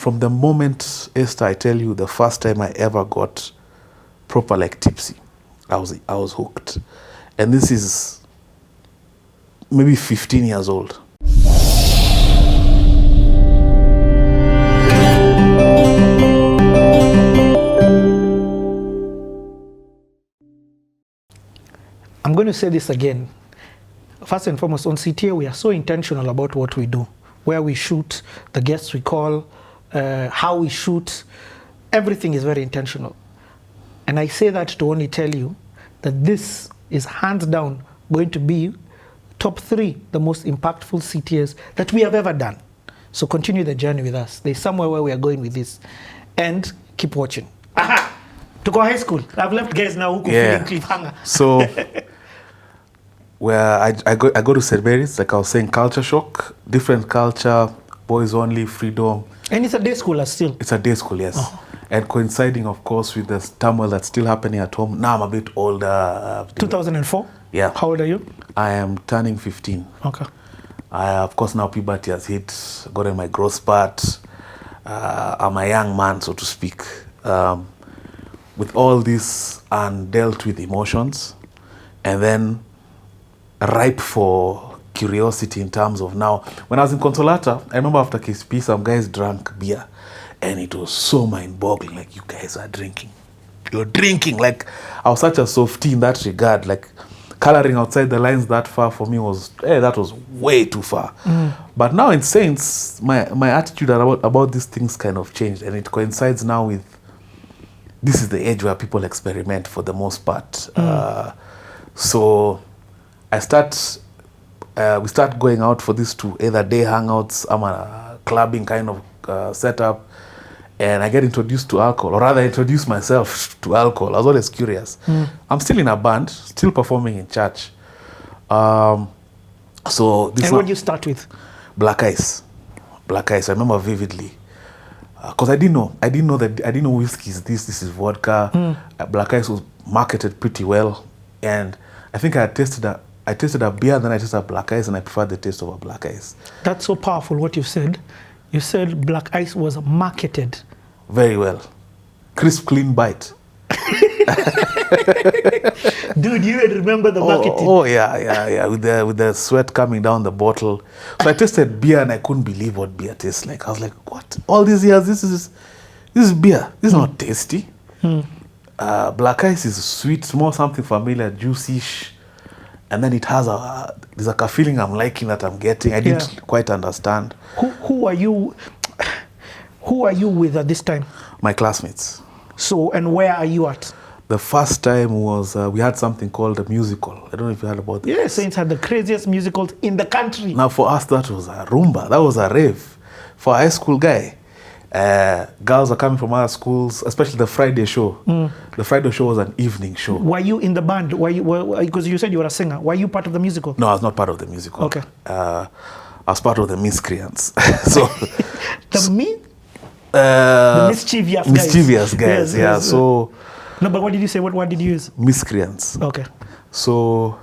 from the moment, Esther, I tell you, the first time I ever got proper like tipsy, I was hooked. And this is maybe 15 years old. I'm going to say this again. First and foremost, on CTA, we are so intentional about what we do, where we shoot, the guests we call, how we shoot. Everything is very intentional. And I say that to only tell you that this is hands down going to be top 3, the most impactful CTAs that we have ever done. So continue the journey with us. There's somewhere where we are going with this. And keep watching. Aha! To go high school. I've left guys now who feeling cliffhanger. So, where I go to St. Mary's, like I was saying, culture shock, different culture, boys only, freedom. And it's a day school still? It's a day school, yes. And coinciding, of course, with the turmoil that's still happening at home. Now I'm a bit older. 2004? Yeah. How old are you? I am turning 15. Okay. Of course, now puberty has hit, gotten my growth spurt. I'm a young man, so to speak. With all these undealt with emotions, and then ripe for curiosity in terms of now. When I was in Consolata, I remember after KCP, some guys drank beer, and it was so mind-boggling. Like, you guys are drinking. You're drinking. Like, I was such a softie in that regard. Like, coloring outside the lines that far for me was, that was way too far. But now in Saints, my attitude about these things kind of changed, and it coincides now with, this is the age where people experiment for the most part. So we start going out for these 2, either day hangouts, I'm a clubbing kind of setup, and I get introduced to alcohol, or rather introduce myself to alcohol. I was always curious. I'm still in a band, still performing in church. So this. And what do you start with? Black Ice. Black Ice, I remember vividly. Because I didn't know whiskey is this is vodka. Black Ice was marketed pretty well, and I think I tasted a beer, then I tasted a Black Ice, and I preferred the taste of a Black Ice. That's so powerful what you've said. You said Black Ice was marketed very well, crisp, clean bite. Dude, you remember the marketing? Oh yeah. With the sweat coming down the bottle. So I tasted beer and I couldn't believe what beer tastes like. I was like, what? All these years, this is beer. This is not tasty. Black Ice is sweet, more something familiar, juicy-ish. And then it has there's like a feeling I'm liking that I'm getting. I didn't quite understand. Who are you with at this time? My classmates. So, and where are you at? The first time was, we had something called a musical. I don't know if you heard about this. Yeah, Saints had the craziest musicals in the country. Now for us, that was a rumba. That was a rave. For a high school guy, girls are coming from other schools, especially the Friday show. The Friday show was an evening show. Were you in the band? Because you said you were a singer. Were you part of the musical? No, I was not part of the musical. Okay. I was part of the miscreants. So the mischievous guys. Yes. So. No, but what did you say? What word did you use? Miscreants. Okay. So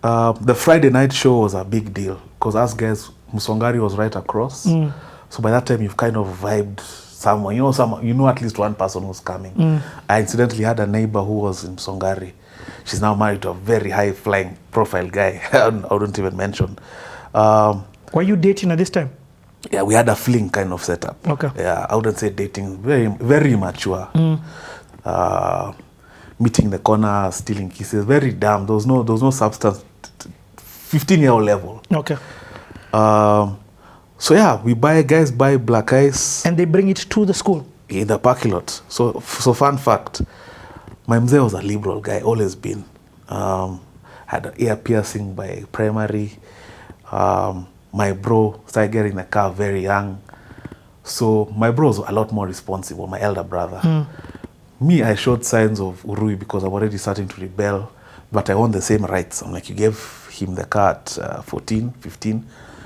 the Friday night show was a big deal because us guys, Musongari was right across. So by that time, you've kind of vibed someone. You know at least one person was coming. I incidentally had a neighbor who was in Musongari. She's now married to a very high-flying profile guy. I wouldn't even mention. Were you dating at this time? Yeah, we had a fling kind of setup. Okay. Yeah, I wouldn't say dating. Very, very immature. Meeting the corner, stealing kisses. Very dumb. There was no substance. 15-year-old level. Okay. So yeah, guys buy Black Ice. And they bring it to the school? In the parking lot. So fun fact, my mzee was a liberal guy, always been. Had an ear piercing by primary. My bro started getting a car very young. So my bro was a lot more responsible, my elder brother. Me, I showed signs of urui because I'm already starting to rebel, but I want the same rights. I'm like, you gave him the car at 14, 15.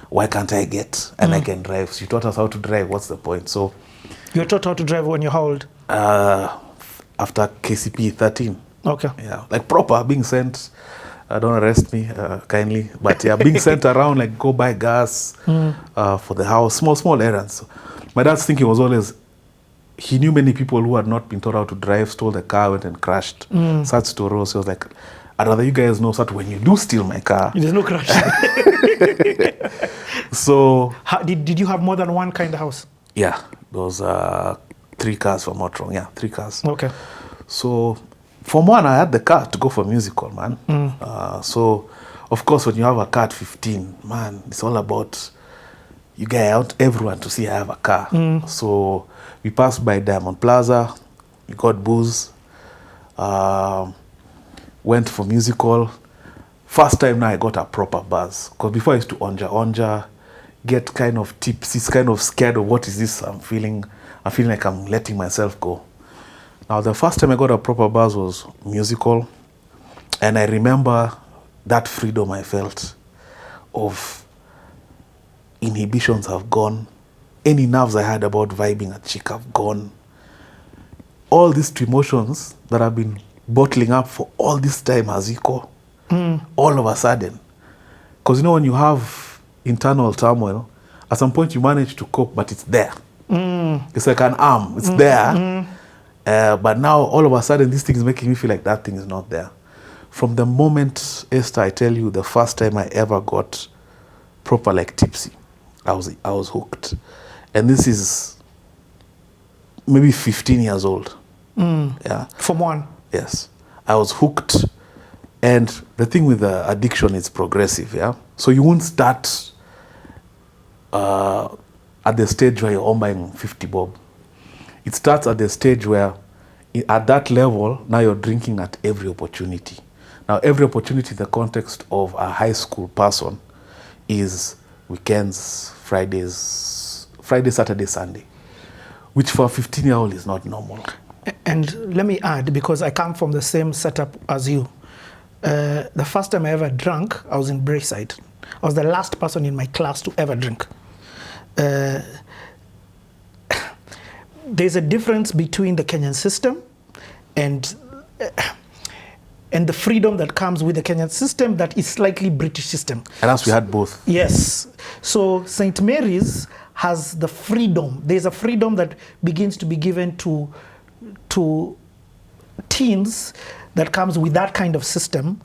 Why can't I get? And I can drive. So you taught us how to drive. What's the point? So you were taught how to drive when you're how old? After KCP 13. Okay. Yeah, like proper, being sent. Don't arrest me, kindly. But yeah, being sent around, like go buy gas for the house, small errands. My dad's thinking was always, he knew many people who had not been taught how to drive, stole the car, went and crashed. Such stories. So he was like, I'd rather you guys know that when you do steal my car. There's no crash. So Did you have more than one kind of house? yeah, there was 3 cars, if I'm not wrong. Yeah, 3 cars. Okay. So from one, I had the car to go for musical, man. So of course, when you have a car at 15, man, it's all about you get out everyone to see I have a car. So we passed by Diamond Plaza, we got booze, went for musical. First time now I got a proper buzz. Because before I used to onja, get kind of tipsy, kind of scared of what is this I'm feeling like I'm letting myself go. Now the first time I got a proper buzz was musical. And I remember that freedom I felt of inhibitions have gone. Any nerves I had about vibing a chick have gone. All these 2 emotions that I've been bottling up for all this time, Aziko, all of a sudden. Because you know when you have internal turmoil, at some point you manage to cope, but it's there. It's like an arm. It's there. But now all of a sudden this thing is making me feel like that thing is not there. From the moment, Esther, I tell you, the first time I ever got proper like tipsy, I was hooked. And this is maybe 15 years old. Yeah. From one? Yes. I was hooked. And the thing with the addiction is progressive, yeah? So you won't start at the stage where you're buying 50 bob. It starts at the stage where at that level, now you're drinking at every opportunity. Now, every opportunity in the context of a high school person is weekends, Friday, Saturday, Sunday, which for a 15-year-old is not normal. And let me add, because I come from the same setup as you. The first time I ever drank, I was in Brayside. I was the last person in my class to ever drink. There's a difference between the Kenyan system and the freedom that comes with the Kenyan system that is slightly British system. And as we had both. Yes. So St. Mary's has the freedom. There's a freedom that begins to be given to teens that comes with that kind of system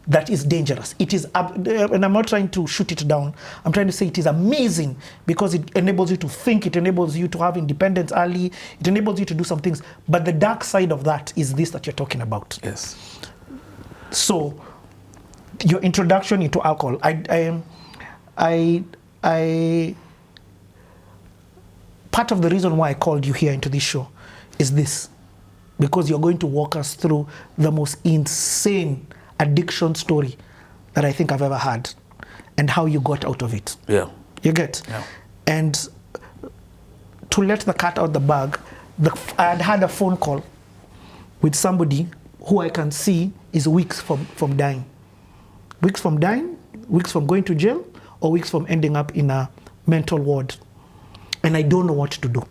that is dangerous. It is, and I'm not trying to shoot it down. I'm trying to say it is amazing because it enables you to think, it enables you to have independence early, it enables you to do some things. But the dark side of that is this that you're talking about. Yes. So, your introduction into alcohol. Part of the reason why I called you here into this show is this, because you're going to walk us through the most insane addiction story that I think I've ever had, and how you got out of it. Yeah. You get? Yeah. And to let the cat out the bag, I had a phone call with somebody who I can see is weeks from dying. Weeks from dying, weeks from going to jail, or weeks from ending up in a mental ward. And I don't know what to do.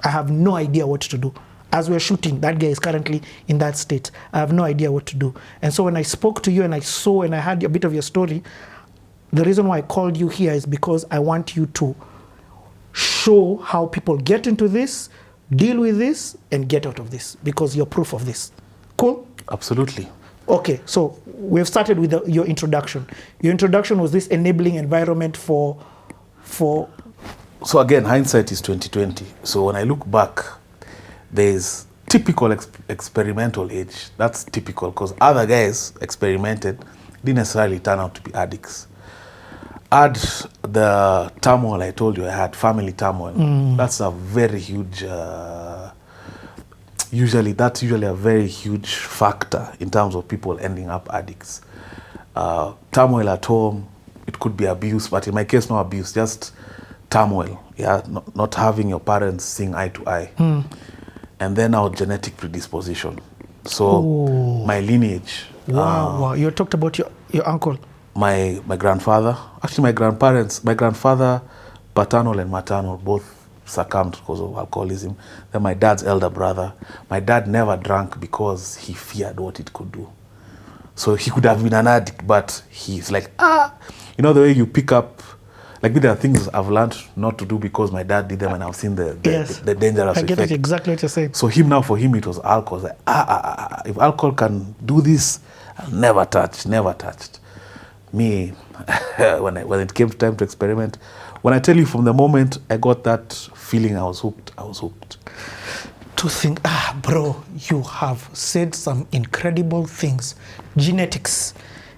I have no idea what to do. As we're shooting, that guy is currently in that state. I have no idea what to do. And so when I spoke to you and I saw and I heard a bit of your story, the reason why I called you here is because I want you to show how people get into this, deal with this, and get out of this, because you're proof of this. Cool? Absolutely. Okay, so we've started with your introduction. Your introduction was this enabling environment for... So again, hindsight is 2020. So when I look back, there's typical experimental age. That's typical because other guys experimented, didn't necessarily turn out to be addicts. Add the turmoil I told you I had, family turmoil. That's a very huge, usually a very huge factor in terms of people ending up addicts. Turmoil at home, it could be abuse, but in my case, no abuse, just turmoil. Yeah, not having your parents seeing eye to eye. And then our genetic predisposition. So my lineage. Wow. You talked about your uncle. My grandfather, actually my grandfather, paternal and maternal, both succumbed because of alcoholism. Then my dad's elder brother. My dad never drank because he feared what it could do. So he could have been an addict, but he's like, you know the way you pick up, like there are things I've learned not to do because my dad did them and I've seen the dangerous I get effect. it exactly what you're saying. So for him it was alcohol. Like, if alcohol can do this, I'll never touched. Me, when it came time to experiment, when I tell you from the moment I got that feeling, I was hooked. To think, bro, you have said some incredible things. Genetics.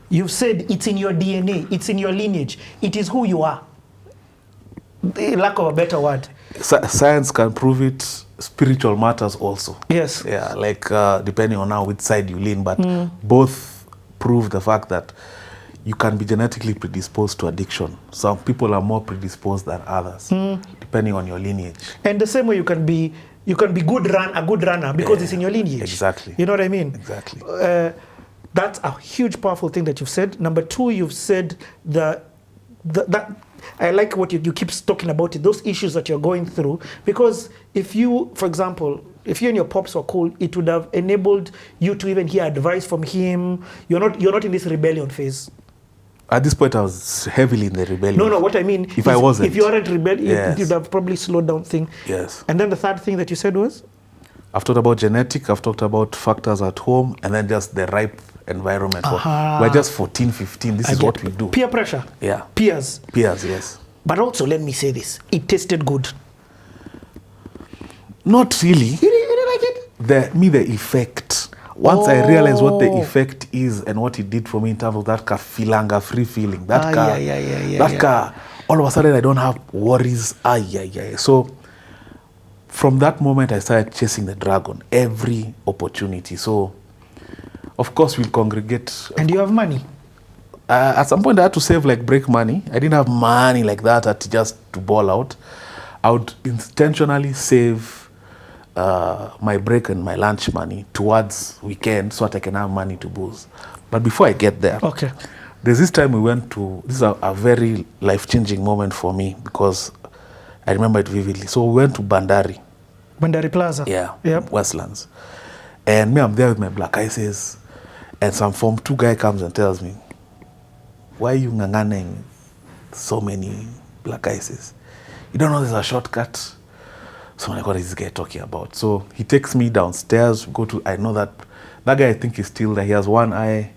You've said it's in your DNA, it's in your lineage, it is who you are. Lack of a better word. Science can prove it. Spiritual matters also. Yes. Yeah, like depending on which side you lean, but both prove the fact that you can be genetically predisposed to addiction. Some people are more predisposed than others, depending on your lineage. And the same way you can be a good runner because it's in your lineage. Exactly. You know what I mean? Exactly. That's a huge, powerful thing that you've said. Number two, you've said that I like what you keep talking about it, those issues that you're going through. Because if you, for example, if you and your pops were cool, it would have enabled you to even hear advice from him. You're not in this rebellion phase. At this point, I was heavily in the rebellion. No, what I mean if I wasn't, if you aren't rebellion, yes, it would have probably slowed down things. Yes. And then the third thing that you said was? I've talked about genetic, I've talked about factors at home, and then just the ripe environment. We're just 14, 15. This is what we do. Peer pressure. Yeah. Peers, yes. But also, let me say this. It tasted good. Not really. You didn't like it? The effect. Once I realized what the effect is and what it did for me in terms of that free feeling. That car, all of a sudden I don't have worries. So from that moment I started chasing the dragon every opportunity. So of course we'll congregate. And you have money? At some point I had to save like break money. I didn't have money like that just to ball out. I would intentionally save my break and my lunch money towards weekend so that I can have money to booze. But before I get there, there's this time we went to, this is a very life-changing moment for me because I remember it vividly. So we went to Bandari Plaza. Yeah, yep. Westlands. And me, I'm there with my black ices, and some Form 2 guy comes and tells me, why are you nganganing so many black ices? You don't know there's a shortcut? So I'm like, what is this guy talking about? So he takes me downstairs, I know that guy I think is still there. He has one eye.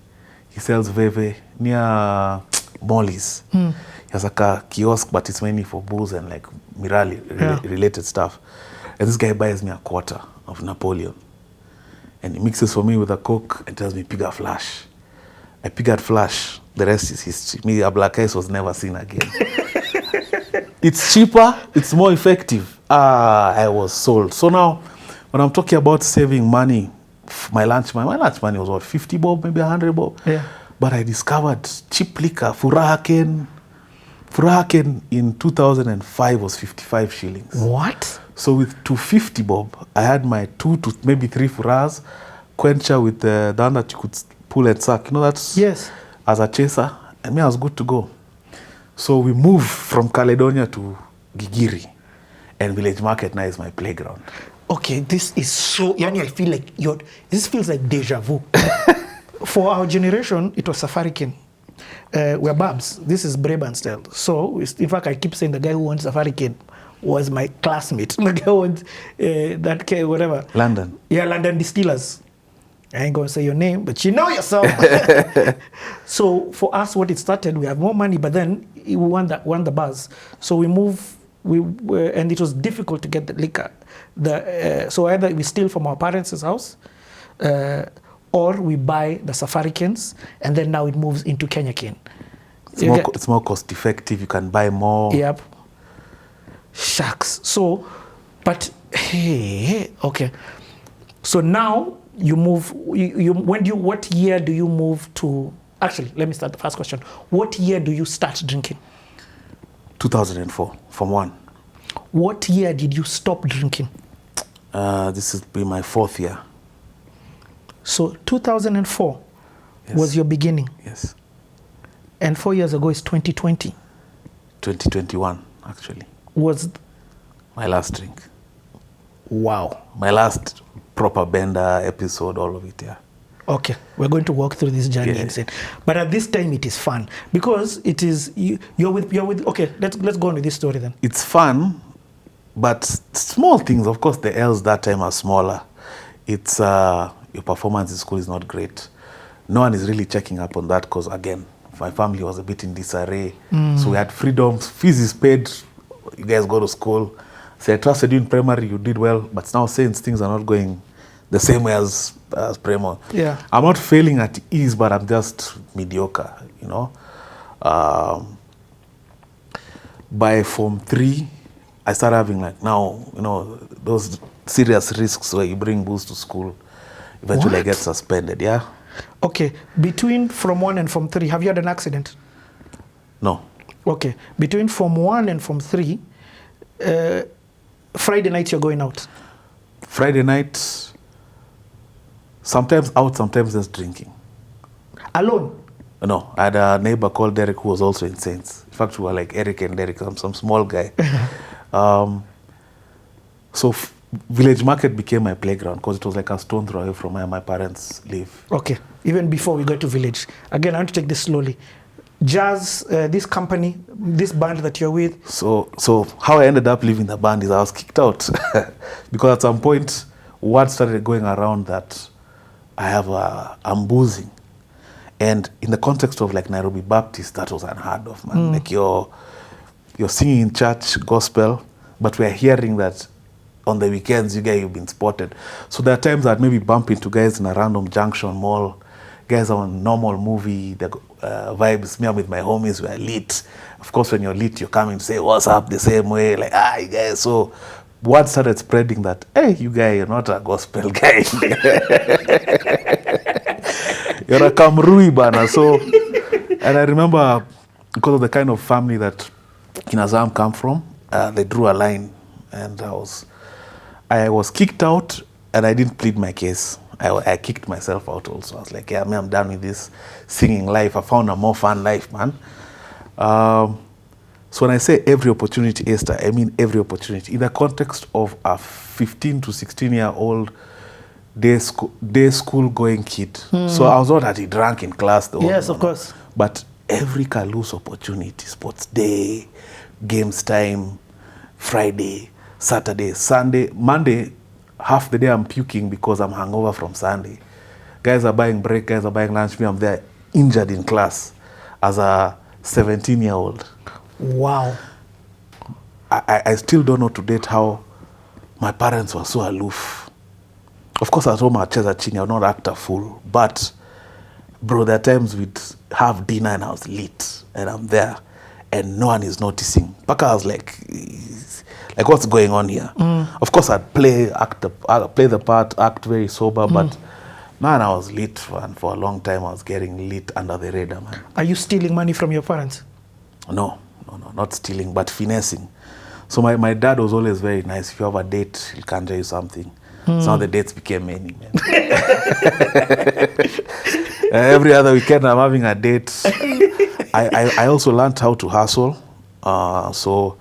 He sells Veve near Molly's. He has like a kiosk, but it's mainly for booze and like Mirali related stuff. And this guy buys me a quarter of Napoleon. And he mixes for me with a Coke and tells me, pick a flash. I pick out flash. The rest is history. Me, a black ice was never seen again. It's cheaper, it's more effective. I was sold. So now, when I'm talking about saving money, my lunch money was what, 50 bob, maybe 100 bob? Yeah. But I discovered cheap liquor, Furahaken in 2005 was 55 shillings. What? So with 250 bob, I had my 2 to maybe 3 Furas, quencher with the one that you could pull and suck. You know, that's as a chaser. And me, I was good to go. So we moved from Caledonia to Gigiri. And Village Market now is my playground. Okay, this is so... I feel like this feels like deja vu. For our generation, it was Safarican. We're Babs. This is Brabant style. So, in fact, I keep saying the guy who wants Safarican was my classmate. The guy who wants whatever. London. Yeah, London Distillers. I ain't going to say your name, but you know yourself. So, for us, what it started, we have more money, but then we won the buzz. So, we move... and it was difficult to get the liquor. So either we steal from our parents' house, or we buy the Safaricans, and then now it moves into Kenya cane. It's more cost effective. You can buy more. Yep. Shucks. So, but hey, okay. So now you move. What year do you move to? Actually, let me start the first question. What year do you start drinking? 2004, Form 1. What year did you stop drinking? This will be my 4th year. So 2004 was your beginning? Yes. And 4 years ago is 2020? 2021, actually. Was my last drink. Wow. My last proper bender episode, all of it, yeah. Okay, we're going to walk through this journey Yeah. and say, but at this time it is fun because it is you're with. Okay, let's go on with this story then. It's fun, but small things. Of course, the L's that time are smaller. It's your performance in school is not great. No one is really checking up on that because, again, my family was a bit in disarray. So we had freedoms. Fees is paid. You guys go to school. So I trusted you in primary. You did well. But now since things are not going the same way as primary, Yeah. I'm not failing at ease, but I'm just mediocre, you know. By Form 3, I started having like now, you know, those serious risks where you bring booze to school. Eventually I What? get suspended, yeah? Okay, between Form 1 and Form 3, have you had an accident? No. Okay, between Form 1 and Form 3, Friday night you're going out. Friday night, sometimes out, sometimes just drinking. Alone? No, I had a neighbor called Derek who was also in Saints. In fact, we were like Eric and Derek, some small guy. So Village Market became my playground because it was like a stone throw away from where my parents live. Okay, even before we go to Village. Again, I want to take this slowly. Jazz, this company, this band that you're with. So how I ended up leaving the band is I was kicked out because at some point word started going around that I'm boozing, and in the context of like Nairobi Baptist, that was unheard of, man. Like you're singing in church gospel, but we're hearing that on the weekends you've been spotted. So there are times I'd maybe bump into guys in a random junction mall. Guys are on normal movie, the vibes. Me, I'm with my homies, we're lit. Of course, when you're lit, you're coming to say, what's up, the same way. Like, you guys. So word started spreading that, hey, you guys, you're not a gospel guy. You're a Kamrui bana. So, and I remember, because of the kind of family that Kinazam come from, they drew a line. And I was kicked out, and I didn't plead my case. I kicked myself out also. I was like, yeah, I'm done with this singing life. I found a more fun life, man. So when I say every opportunity, Esther, I mean every opportunity. In the context of a 15 to 16-year-old day school going kid. So I was not that he drank in class, though. Yes, of course. But every loose opportunity, sports day, games time, Friday, Saturday, Sunday, Monday, half the day I'm puking because I'm hungover from Sunday. Guys are buying break, guys are buying lunch. Me, I'm there injured in class as a 17-year-old. Wow. I still don't know to date how my parents were so aloof. Of course, at home I cheza chini, I would not act a fool. But, bro, there are times we'd have dinner and I was lit. And I'm there. And no one is noticing. Paka, I was like, what's going on here? Of course, I'd play the part, act very sober, but man, I was lit, and for a long time, I was getting lit under the radar, man. Are you stealing money from your parents? No, not stealing, but finessing. So my dad was always very nice. If you have a date, he'll conjure you something. So now the dates became many, man. Every other weekend, I'm having a date. I also learned how to hustle. So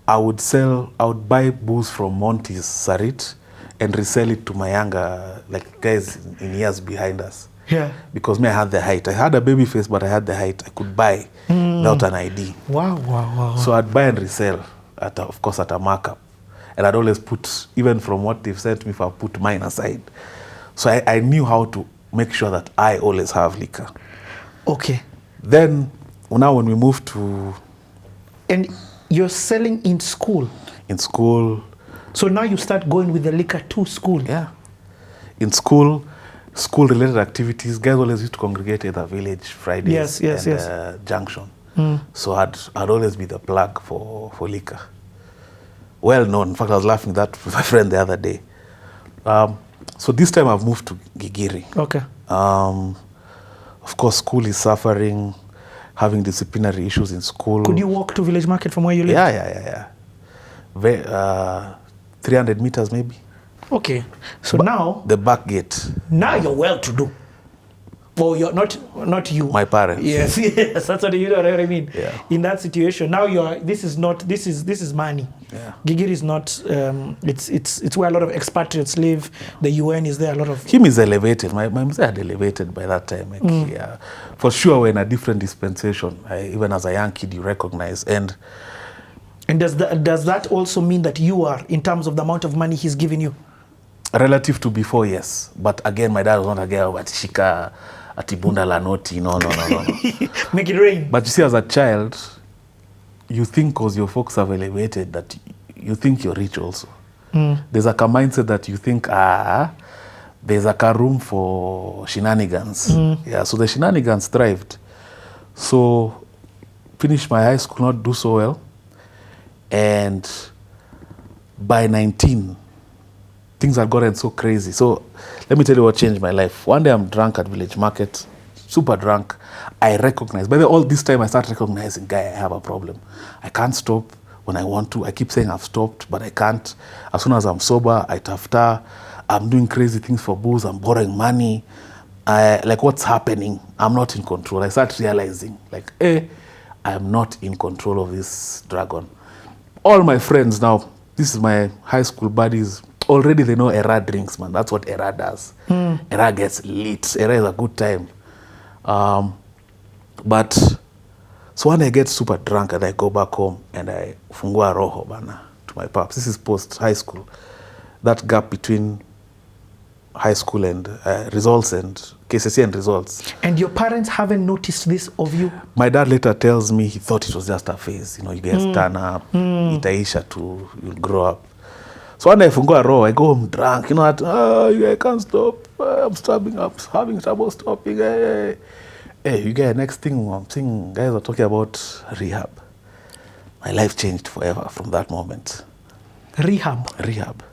I would buy booze from Monty's Sarit and resell it to my younger, like guys in years behind us. Yeah. Because me, I had the height. I had a baby face, but I had the height. I could buy without an ID. Wow. So I'd buy and resell, of course, at a markup. And I'd always put, even from what they've sent me, if I put mine aside. So I knew how to make sure that I always have liquor. Okay. Then, now when we moved to... And you're selling in school? In school. So now you start going with the liquor to school? Yeah. In school-related activities, guys always used to congregate at the village Fridays and Junction. So I'd always be the plug for liquor. Well known. In fact, I was laughing at that with my friend the other day. So this time I've moved to Gigiri. Okay. Of course, school is suffering, having disciplinary issues in school. Could you walk to Village Market from where you live? Yeah. 300 meters maybe. Okay. So now... The back gate. Now you're well to do. Well, you're not you. My parents. Yes, yes. That's what you know what I mean. Yeah. In that situation, now this is money. Yeah. Gigiri is not. It's where a lot of expatriates live. The UN is there. A lot of Him is elevated. My mzee had elevated by that time. Like, yeah, for sure, we're in a different dispensation. Even as a young kid, you recognize. And does that also mean that you are, in terms of the amount of money he's giving you? Relative to before, yes. But again, my dad was not a guy who atishika atibunda la noti. No. Make it rain. But you see, as a child, you think because your folks have elevated that you think you're rich also. There's a mindset that you think, there's a room for shenanigans. Yeah, so the shenanigans thrived. So, finished my high school, not do so well. And by 19, things had gotten so crazy. So let me tell you what changed my life. One day I'm drunk at Village Market, super drunk. I recognize, by the way, all this time I start recognizing, guy, I have a problem. I can't stop when I want to. I keep saying I've stopped, but I can't. As soon as I'm sober, I tafta. I'm doing crazy things for booze. I'm borrowing money. Like, what's happening? I'm not in control. I start realizing, like, I'm not in control of this dragon. All my friends now, this is my high school buddies, already they know Era drinks, man. That's what Era does. Era gets lit. Era is a good time. But so when I get super drunk and I go back home and I fungua roho bana to my paps. This is post high school. That gap between high school and results and KCSE and results. And your parents haven't noticed this of you? My dad later tells me he thought it was just a phase. You know, you guys turn up, itaisha too, you'll grow up. So when I fungua roho, I go home drunk. You know, I can't stop. I'm having trouble stopping. Hey, you guys, next thing I'm seeing guys are talking about rehab. My life changed forever from that moment. Rehab.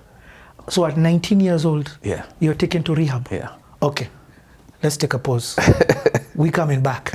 So at 19 years old, Yeah. you're taken to rehab? Yeah. Okay. Let's take a pause. We coming back.